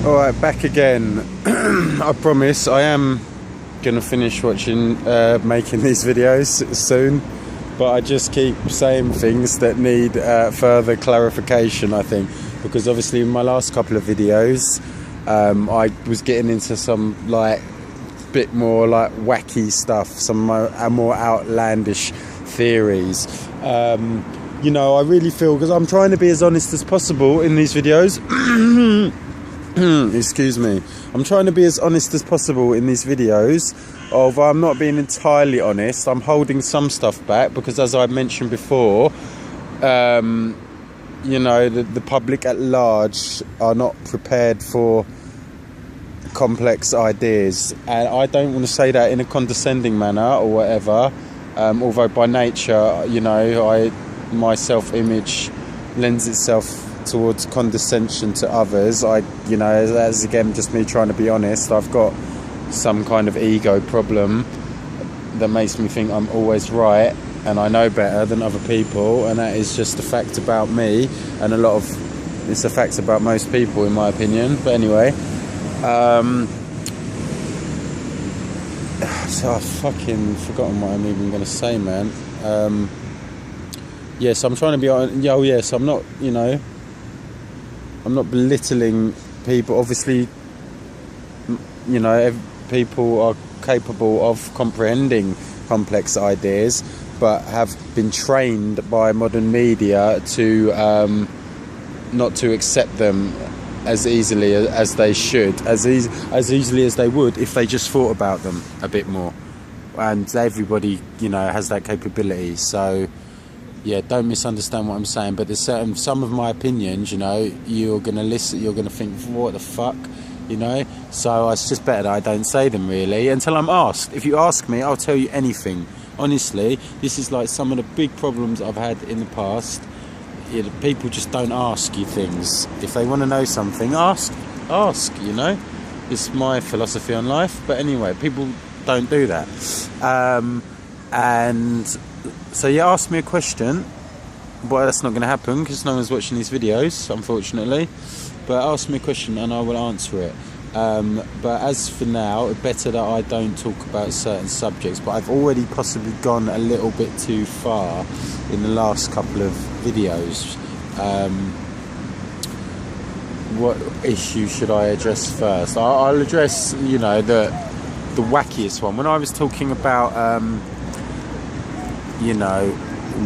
Alright, back again. I promise I am going to finish watching, making these videos soon, but I just keep saying things that need further clarification, I think, because obviously in my last couple of videos I was getting into some like bit more like wacky stuff, some more outlandish theories. You know, I really feel, because I'm trying to be as honest as possible in these videos. Excuse me. I'm trying to be as honest as possible in these videos. Although I'm not being entirely honest, I'm holding some stuff back because, as I mentioned before, you know, the public at large are not prepared for complex ideas, and I don't want to say that in a condescending manner or whatever. Although by nature, you know, my self-image lends itself towards condescension to others. You know, that's again just me trying to be honest. I've got some kind of ego problem that makes me think I'm always right and I know better than other people, and that is just a fact about me, and it's a fact about most people in my opinion. But anyway, so I've fucking forgotten what I'm even going to say, man. Yes, I'm trying to be on. Oh yes, I'm not, you know, I'm not belittling people. Obviously, you know, people are capable of comprehending complex ideas, but have been trained by modern media to not to accept them as easily as they should, as easily as they would if they just thought about them a bit more. And everybody, you know, has that capability. So yeah, don't misunderstand what I'm saying, but there's some of my opinions, you know, you're going to listen, you're going to think, what the fuck, you know? So it's just better that I don't say them, really, until I'm asked. If you ask me, I'll tell you anything. Honestly, this is like some of the big problems I've had in the past. People just don't ask you things. If they want to know something, ask, you know? It's my philosophy on life. But anyway, people don't do that. And so you ask me a question, but that's not going to happen because no one's watching these videos, unfortunately. But ask me a question and I will answer it. But as for now, it's better that I don't talk about certain subjects. But I've already possibly gone a little bit too far in the last couple of videos. What issue should I address first? I'll address, you know, the wackiest one. When I was talking about you know,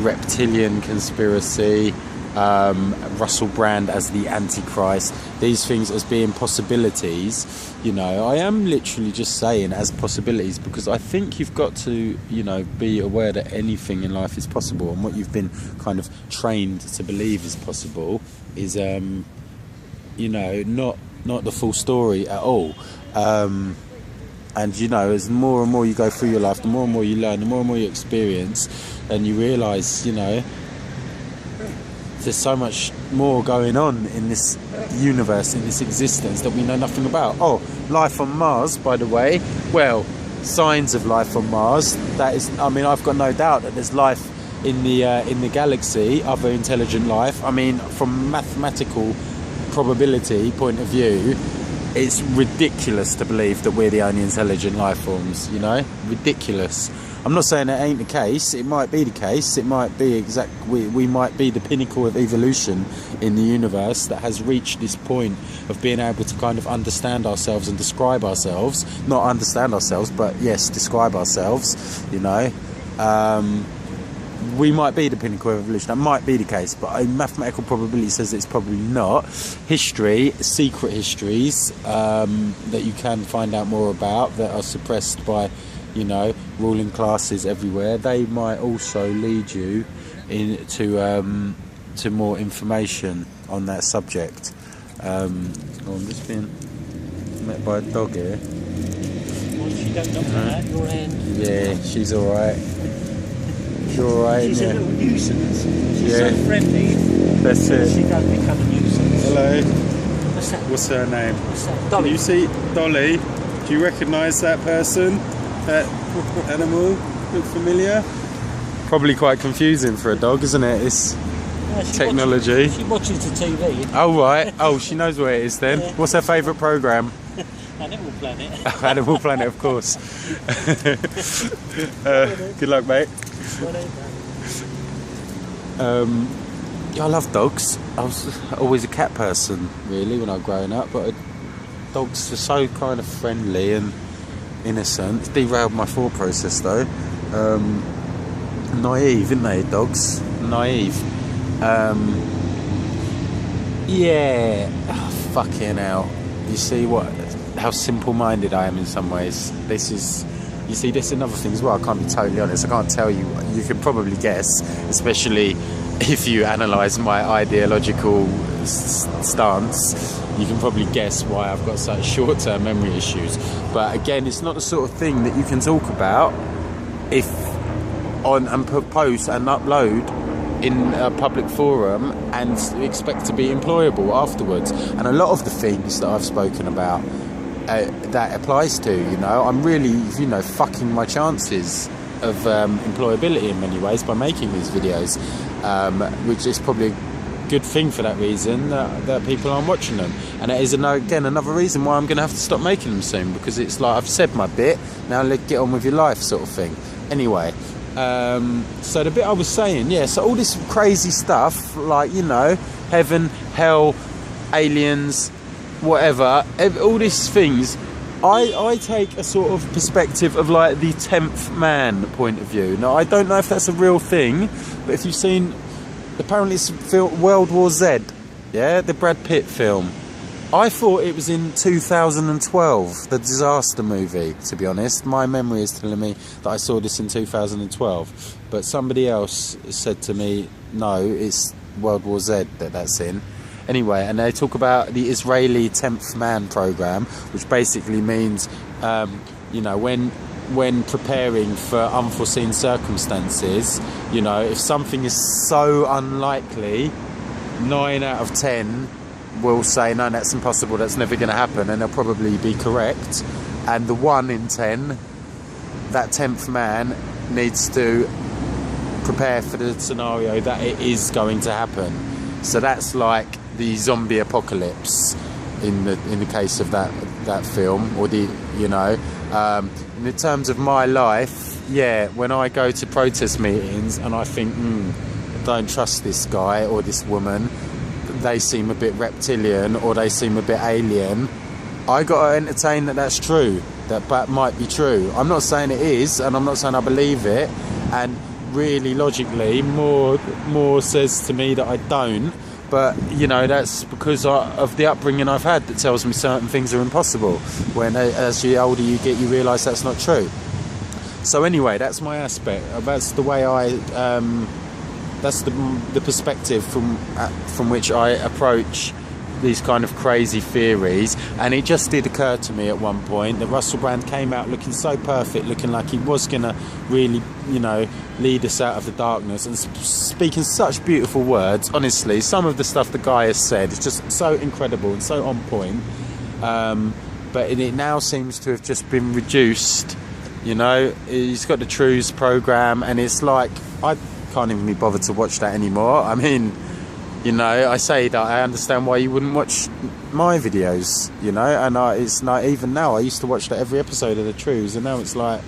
reptilian conspiracy, Russell Brand as the Antichrist, these things as being possibilities, you know, I am literally just saying as possibilities because I think you've got to, you know, be aware that anything in life is possible, and what you've been kind of trained to believe is possible is, you know, not the full story at all. And you know, as more and more you go through your life, the more and more you learn, the more and more you experience, and you realise, you know, there's so much more going on in this universe, in this existence that we know nothing about. Oh, life on Mars, by the way. Well, signs of life on Mars. That is, I mean, I've got no doubt that there's life in the galaxy, other intelligent life. I mean, from mathematical probability point of view, it's ridiculous to believe that we're the only intelligent life forms, you know? Ridiculous. I'm not saying that ain't the case. It might be the case. It might be we might be the pinnacle of evolution in the universe that has reached this point of being able to kind of understand ourselves and describe ourselves. Not understand ourselves, but yes, describe ourselves, you know? We might be the pinnacle of evolution. That might be the case, but a mathematical probability says it's probably not. History, secret histories that you can find out more about that are suppressed by, you know, ruling classes everywhere. They might also lead you into to more information on that subject. I'm just being met by a dog here. Well, she don't knock at your end. Yeah, she's all right. You're alright, she's a little nuisance. She's yeah. so friendly. That's it. She don't become a nuisance. Hello. What's that? What's her name? What's that? Dolly. Can you see Dolly? Do you recognise that person? That animal? Look familiar? Probably quite confusing for a dog, isn't it? It's Yeah, she technology. She watches the TV. Oh right. Oh, she knows where it is then. Yeah. What's her favourite programme? Animal Planet. Animal Planet, of course. Good luck, mate. Yeah, I love dogs. I was always a cat person, really, when I was growing up. But dogs are so kind of friendly and innocent. It's derailed my thought process, though. Naive, isn't they, dogs? Naive. Yeah. Oh, fucking hell. You see how simple-minded I am in some ways. This is another thing as well. I can't be totally honest. I can't tell you. You can probably guess, especially if you analyse my ideological stance. You can probably guess why I've got such short-term memory issues. But again, it's not the sort of thing that you can talk about and post and upload in a public forum and expect to be employable afterwards. And a lot of the things that I've spoken about that applies to, I'm really, fucking my chances of employability in many ways by making these videos, which is probably a good thing for that reason, that people aren't watching them. And it is, again, another reason why I'm going to have to stop making them soon, because it's like, I've said my bit, now let's get on with your life sort of thing. Anyway, so the bit I was saying, so all this crazy stuff, like, heaven, hell, aliens, whatever, all these things, I take a sort of perspective of like the 10th man point of view. Now, I don't know if that's a real thing, but if you've seen, apparently it's World War Z, the Brad Pitt film. I thought it was in 2012, the disaster movie, to be honest. My memory is telling me that I saw this in 2012. But somebody else said to me, no, it's World War Z that's in. Anyway, and they talk about the Israeli 10th man program, which basically means, when preparing for unforeseen circumstances, if something is so unlikely, 9 out of 10 will say, no, that's impossible, that's never going to happen, and they'll probably be correct. And the 1 in 10, that 10th man needs to prepare for the scenario that it is going to happen. So that's like the zombie apocalypse in the case of that film, or in the terms of my life, when I go to protest meetings and I think, I don't trust this guy or this woman, they seem a bit reptilian or they seem a bit alien, I got to entertain that's true, that might be true. I'm not saying it is, and I'm not saying I believe it, and really logically more says to me that I don't. But, that's because of the upbringing I've had that tells me certain things are impossible. When, as the older you get, you realise that's not true. So anyway, that's my aspect. That's the way that's the perspective from which I approach these kind of crazy theories. And it just did occur to me at one point that Russell Brand came out looking so perfect, looking like he was going to really, lead us out of the darkness, and speaking such beautiful words. Honestly, some of the stuff the guy has said is just so incredible and so on point. But it now seems to have just been reduced. He's got the Truths programme, and it's like, I can't even be bothered to watch that anymore. I mean, I say that I understand why you wouldn't watch my videos, and it's like, even now, I used to watch that every episode of the Truths, and now it's like,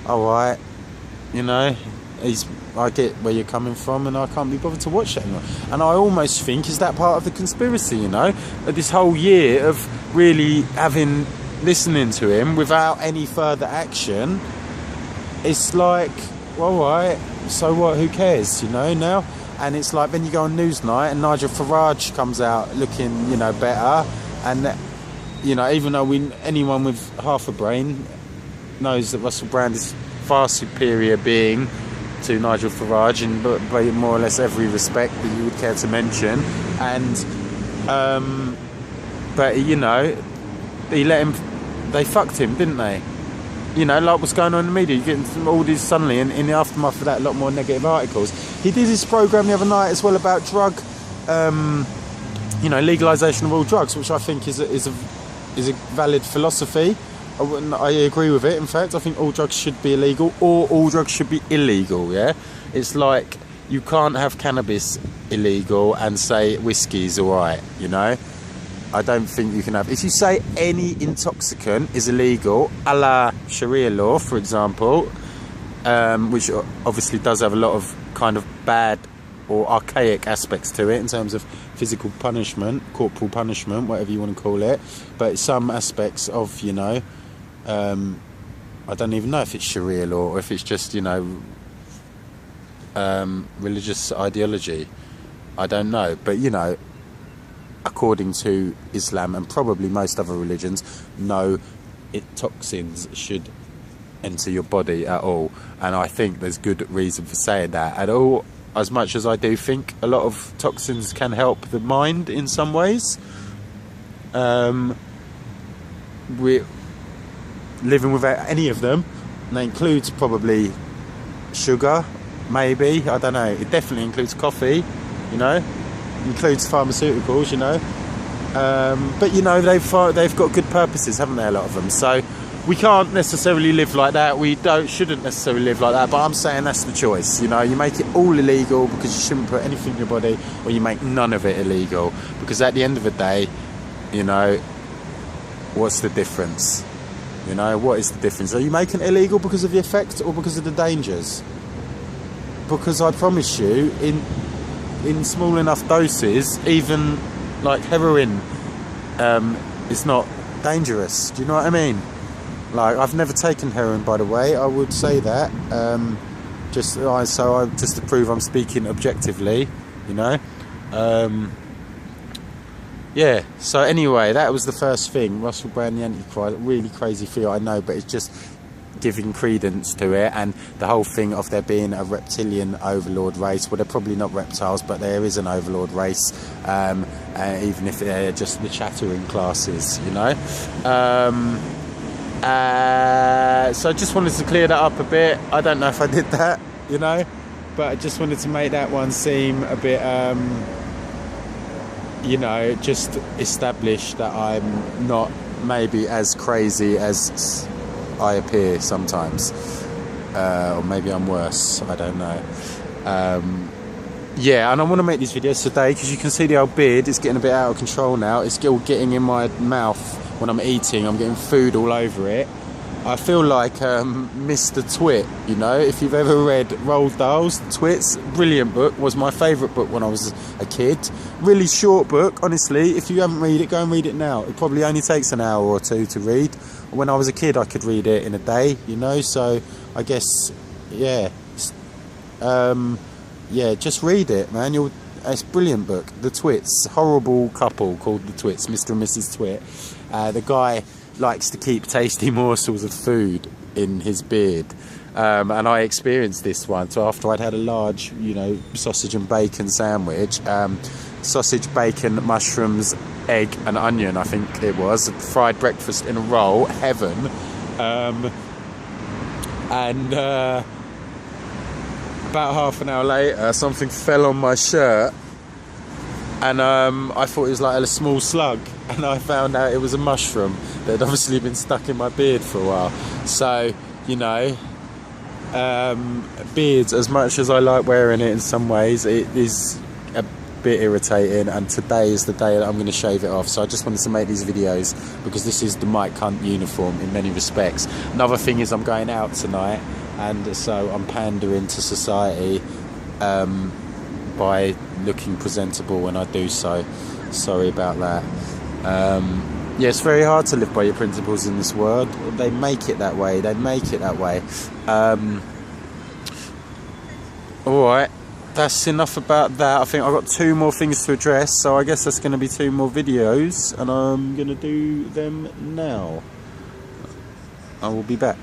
alright, I get where you're coming from, and I can't be bothered to watch that anymore. And I almost think, is that part of the conspiracy, this whole year of really listening to him without any further action? It's like, alright, so what, who cares, now? And it's like, then you go on Newsnight and Nigel Farage comes out looking, better. And, even though anyone with half a brain knows that Russell Brand is far superior being to Nigel Farage in more or less every respect that you would care to mention. And, but, they fucked him, didn't they? Like what's going on in the media. You're getting all these suddenly, in the aftermath of that, a lot more negative articles. He did his programme the other night as well about drug, legalisation of all drugs, which I think is a valid philosophy. I agree with it. In fact, I think all drugs should be illegal, or all drugs should be illegal. Yeah, it's like you can't have cannabis illegal and say whiskey's alright, you know. I don't think you can have. If you say any intoxicant is illegal, a la Sharia law, for example, which obviously does have a lot of kind of bad or archaic aspects to it in terms of physical punishment, corporal punishment, whatever you want to call it, but some aspects of, you know, I don't even know if it's Sharia law or if it's just, you know, religious ideology. I don't know, but you know, according to Islam and probably most other religions, no toxins should enter your body at all, and I think there's good reason for saying that at all. As much as I do think a lot of toxins can help the mind in some ways, we're living without any of them, and that includes probably sugar, maybe, I don't know. It definitely includes coffee, you know, includes pharmaceuticals, you know, but you know, they've got good purposes, haven't they, a lot of them. So we can't necessarily live like that. We shouldn't necessarily live like that, but I'm saying that's the choice, you know. You make it all illegal because you shouldn't put anything in your body, or you make none of it illegal, because at the end of the day, you know, what's the difference? You know, what is the difference? Are you making it illegal because of the effect or because of the dangers? Because I promise you, in small enough doses, even like heroin, is not dangerous. Do you know what I mean? Like, I've never taken heroin, by the way. I would say that, just to prove I'm speaking objectively, you know. Yeah. So anyway, that was the first thing. Russell Brand, the Antichrist, really crazy feel, I know, but it's just giving credence to it, and the whole thing of there being a reptilian overlord race. Well, they're probably not reptiles, but there is an overlord race, even if they're just the chattering classes, you know. So I just wanted to clear that up a bit. I don't know if I did that, you know, but I just wanted to make that one seem a bit, you know, just establish that I'm not maybe as crazy as I appear sometimes, or maybe I'm worse, I don't know. Yeah, and I want to make these videos today because you can see the old beard is getting a bit out of control now. It's still getting in my mouth when I'm eating. I'm getting food all over it. I feel like Mr. Twit, you know. If you've ever read Roald Dahl's Twits, brilliant book, was my favourite book when I was a kid. Really short book, honestly. If you haven't read it, go and read it now. It probably only takes an hour or two to read. When I was a kid, I could read it in a day, you know. So I guess, yeah, yeah, just read it, man. It's a brilliant book. The Twits, horrible couple called the Twits, Mr. and Mrs. Twit. The guy likes to keep tasty morsels of food in his beard, and I experienced this one. So after I'd had a large, you know, sausage and bacon sandwich, sausage, bacon, mushrooms, egg and onion, I think it was, fried breakfast in a roll, heaven, and about half an hour later something fell on my shirt, and I thought it was like a small slug, and I found out it was a mushroom that had obviously been stuck in my beard for a while. So, you know, beards, as much as I like wearing it in some ways, it is a bit irritating, and today is the day that I'm going to shave it off. So I just wanted to make these videos because this is the Mike Cunt uniform in many respects. Another thing is I'm going out tonight, and so I'm pandering to society by looking presentable when I do so. Sorry about that. Yeah, it's very hard to live by your principles in this world. They make it that way. They make it that way. Alright, that's enough about that. I think I've got 2 more things to address, so I guess that's going to be 2 more videos, and I'm going to do them now. I will be back.